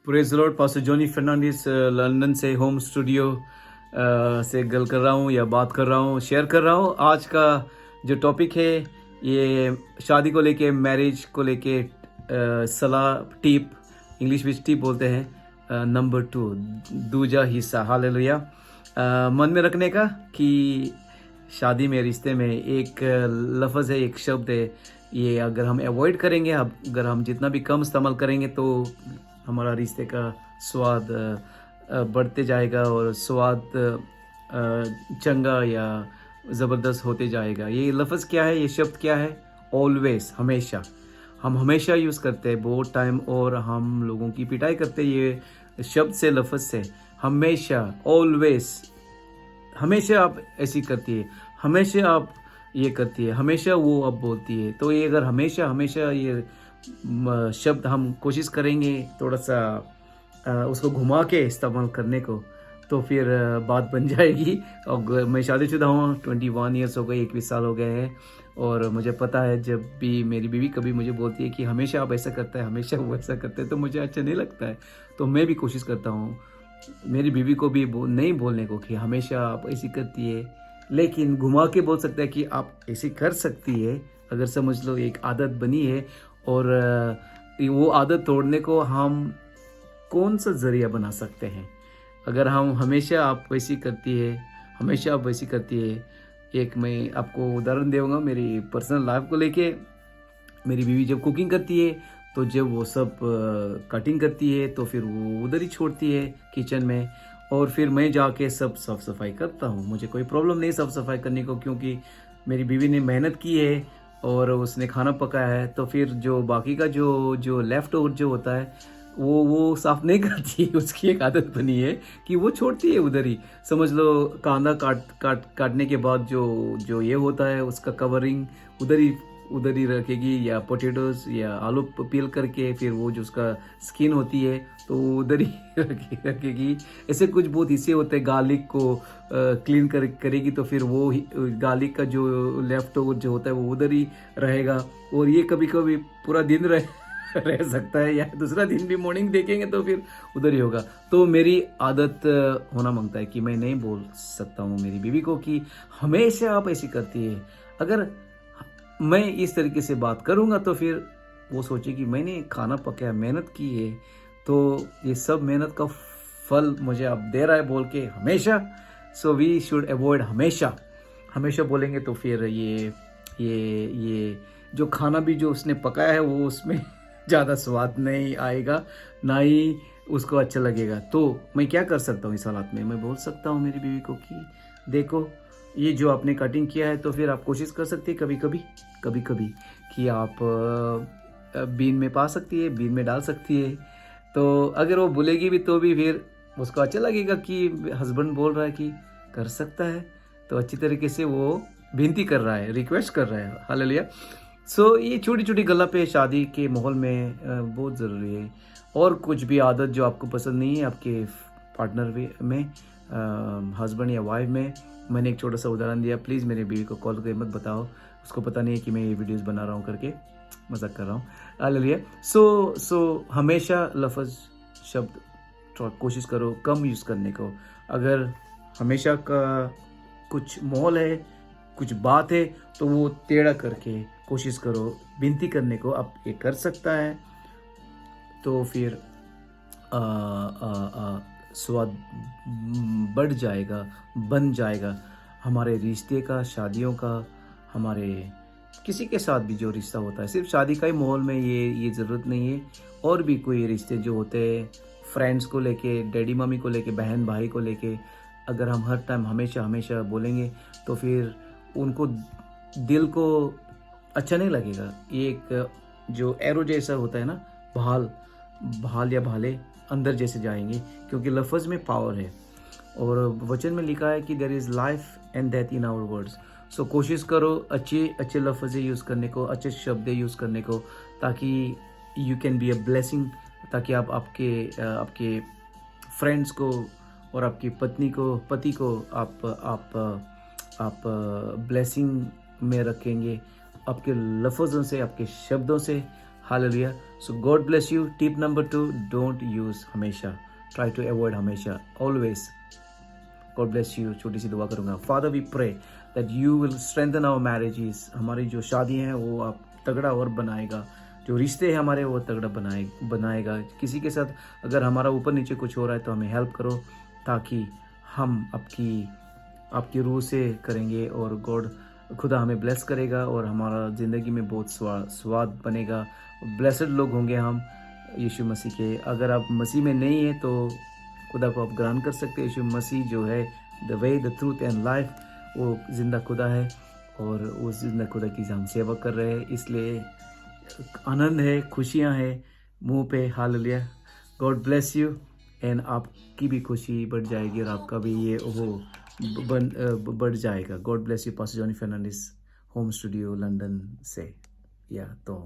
Praise Lord. Pastor Johnny Fernandes London से home studio से गल कर रहा हूँ या बात कर रहा हूँ, शेयर कर रहा हूँ। आज का जो टॉपिक है ये शादी को लेके, मैरिज को लेके सलाह, टिप, इंग्लिश में टिप बोलते हैं, नंबर 2, दूजा हिस्सा। हालेलुया। मन में रखने का कि शादी में, रिश्ते में एक लफ्ज़ है, एक शब्द है, ये अगर हम अवॉइड करेंगे, अगर हम जितना भी कम इस्तेमाल करेंगे तो हमारा रिश्ते का स्वाद बढ़ते जाएगा और स्वाद चंगा या ज़बरदस्त होते जाएगा। ये लफ्ज़ क्या है, ये शब्द क्या है? ऑलवेज, हमेशा। हम हमेशा यूज़ करते हैं बहुत टाइम, और हम लोगों की पिटाई करते हैं ये शब्द से, लफ्ज़ से। हमेशा, ऑलवेज, हमेशा आप ऐसी करती है, हमेशा आप ये करती है, हमेशा वो अब बोलती है। तो ये अगर हमेशा हमेशा ये शब्द हम कोशिश करेंगे थोड़ा सा उसको घुमा के इस्तेमाल करने को, तो फिर बात बन जाएगी। और मैं शादीशुदा हूँ, 21 ईयर्स हो गए, 21 साल हो गए हैं। और मुझे पता है जब भी मेरी बीवी कभी मुझे बोलती है कि हमेशा आप ऐसा करते हैं, हमेशा वो ऐसा करते हैं, तो मुझे अच्छा नहीं लगता है। तो मैं भी कोशिश करता हूँ मेरी बीवी को भी नहीं बोलने को कि हमेशा आप ऐसी करती है, लेकिन घुमा के बोल सकते हैं कि आप ऐसी कर सकती है। अगर समझ लो एक आदत बनी है, और वो आदत तोड़ने को हम कौन सा ज़रिया बना सकते हैं? अगर हम हमेशा आप वैसी करती है, हमेशा आप वैसी करती है। एक मैं आपको उदाहरण दूंगा मेरी पर्सनल लाइफ को लेके। मेरी बीवी जब कुकिंग करती है, तो जब वो सब कटिंग करती है, तो फिर वो उधर ही छोड़ती है किचन में, और फिर मैं जाके सब साफ़ सफाई करता हूँ। मुझे कोई प्रॉब्लम नहीं साफ़ सफाई करने को, क्योंकि मेरी बीवी ने मेहनत की है और उसने खाना पकाया है। तो फिर जो बाकी का जो लेफ़्ट ओवर जो होता है, वो साफ़ नहीं करती। उसकी एक आदत बनी है कि वो छोड़ती है उधर ही। समझ लो कांदा काटने के बाद जो ये होता है, उसका कवरिंग उधर ही रखेगी, या पोटैटोज़ या आलू पील करके फिर वो जो उसका स्किन होती है तो उधर ही रखेगी। ऐसे कुछ बहुत हिस्से होते हैं। गार्लिक को क्लीन करेगी, तो फिर वो गार्लिक का जो लेफ्ट ओवर जो होता है वो उधर ही रहेगा। और ये कभी कभी पूरा दिन रह सकता है, या दूसरा दिन भी मॉर्निंग देखेंगे तो फिर उधर ही होगा। तो मेरी आदत होना मांगता है कि मैं नहीं बोल सकता हूँ मेरी बीवी को कि हमेशा आप ऐसी करती है। अगर मैं इस तरीके से बात करूँगा तो फिर वो सोचेगी मैंने खाना पकाया, मेहनत की है, तो ये सब मेहनत का फल मुझे अब दे रहा है बोल के हमेशा। सो वी शुड अवॉइड हमेशा बोलेंगे तो फिर ये जो खाना भी जो उसने पकाया है वो उसमें ज़्यादा स्वाद नहीं आएगा, ना ही उसको अच्छा लगेगा। तो मैं क्या कर सकता हूँ इस हालात में? मैं बोल सकता हूँ मेरी बीवी को कि देखो, ये जो आपने कटिंग किया है, तो फिर आप कोशिश कर सकती है कभी कभी कि आप बीन में पा सकती है, बीन में डाल सकती है। तो अगर वो बोलेगी भी तो भी फिर उसको अच्छा लगेगा कि हस्बैंड बोल रहा है कि कर सकता है, तो अच्छी तरीके से वो विनती कर रहा है, रिक्वेस्ट कर रहा है। हालेलुया। सो ये छोटी छोटी गल्ला पे शादी के माहौल में बहुत ज़रूरी है। और कुछ भी आदत जो आपको पसंद नहीं है आपके पार्टनर में, हस्बैंड या वाइफ में, मैंने एक छोटा सा उदाहरण दिया। प्लीज़ मेरी बीवी को कॉल करके मत बताओ, उसको पता नहीं है कि मैं ये वीडियोस बना रहा हूँ करके, मजाक कर रहा हूँ। हालेलुया। सो हमेशा लफ्ज़, शब्द कोशिश करो कम यूज़ करने को। अगर हमेशा का कुछ माहौल है, कुछ बात है, तो वो टेढ़ा करके कोशिश करो विनती करने को। अब ये कर सकता है तो फिर स्वाद बढ़ जाएगा, बन जाएगा हमारे रिश्ते का, शादियों का, हमारे किसी के साथ भी जो रिश्ता होता है। सिर्फ शादी का ही माहौल में ये ज़रूरत नहीं है, और भी कोई रिश्ते जो होते हैं, फ्रेंड्स को लेके, डैडी मम्मी को लेके, बहन भाई को लेके, अगर हम हर टाइम हमेशा बोलेंगे तो फिर उनको दिल को अच्छा नहीं लगेगा। ये एक जो एरो जैसा होता है ना, भाल या भाले अंदर जैसे जाएंगे, क्योंकि लफ्ज़ में पावर है। और वचन में लिखा है कि there is life and death in our words. So कोशिश करो अच्छे लफ्ज़ यूज़ करने को, अच्छे शब्द यूज़ करने को, ताकि you can be a blessing, ताकि आप आपके फ्रेंड्स को और आपकी पति को आप ब्लेसिंग में रखेंगे। आपके लफ्ज़ों से, आपके शब्दों से hallelujah. So God bless you. Tip number 2, don't use हमेशा. Try to avoid हमेशा. Always. God bless you. छोटी सी दुआ करूँगा. Father, we pray that you will strengthen our marriages. हमारी जो शादी हैं वो आप तगड़ा और बनाएगा. जो रिश्ते हैं हमारे वो तगड़ा बनाएगा. किसी के साथ अगर हमारा ऊपर नीचे कुछ हो रहा है तो हमें हेल्प करो, ताकि हम आपकी रूह से करेंगे और गॉड खुदा हमें ब्लेस करेगा और हमारा ज़िंदगी में बहुत स्वाद बनेगा. ब्लेसड लोग होंगे हम यीशु मसीह के. अगर आप मसीह में नहीं हैं तो खुदा को आप ग्रहण कर सकते हैं. यीशु मसीह जो है the way, the truth and life, वो ज़िंदा खुदा है और उस ज़िंदा खुदा की हम सेवा कर रहे हैं. इसलिए आनंद है, खुशियाँ हैं मुंह पे. Hallelujah. God bless you. And आपकी भी खुशी बढ़ जाएगी और आपका भी ये वो बढ़ जाएगा. God bless you. Pastor Johnny Fernandes, home studio London से. या तो